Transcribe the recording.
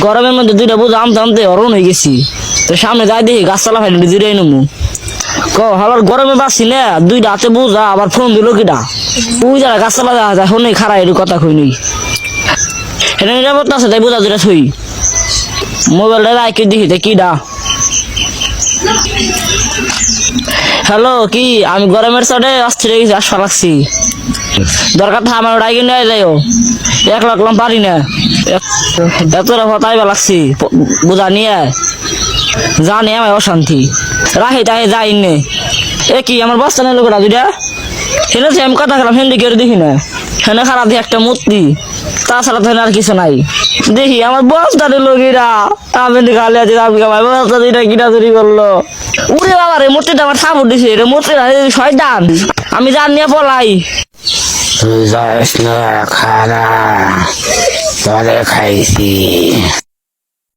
গরমের মধ্যে দুইটা বুঝে আমতে আমতে অরণ হয়ে গেছি। তো সামনে যাই দেখি গাছতলা ফাইলে দুইটাই নমু হলার গরমে বাঁচছি না, দুইটা হাতে বুঝা আবার ফোন দিল কিটা ওই যারা গাছতলা দেখা যায় ফোনে খারাপ একটু কথা কই নই এটা নিরাপত্তা আছে তাই বুঝা দুটা থই মোবাইলটা রাখি দেখি তাই কিডা। হ্যালো, কি আমি গরমের চটে অস্থির হয়ে গেছি, আসা লাগছি। দরকার থা আমার ডাইকে নিয়ে যাইও, এক লাগলাম পারি না এতটা হতাইবা লাগছি বুঝা নিয়ে জানি আমার অশান্তি রাখি তাই যাই নে। এ কি আমার বস্তা নেই লোকরা দুইটা হেনে আমি কথা খেলাম হেন দিকে দেখি না হেনে খারাপ দিয়ে একটা মূর্তি তাছাড়া তো আর কিছু নাই। দেখি আমার বস্তা নিল কিরা আমি খালি আছি আমার বস্তা দুইটা কিনা চুরি করলো। উরে বাবা রে মূর্তিটা আমার সাপোর্ট দিছে রে মূর্তিটা শয়তান আমি জান নিয়ে পলাই। তুই যাস না খানা তোরে খাইছি।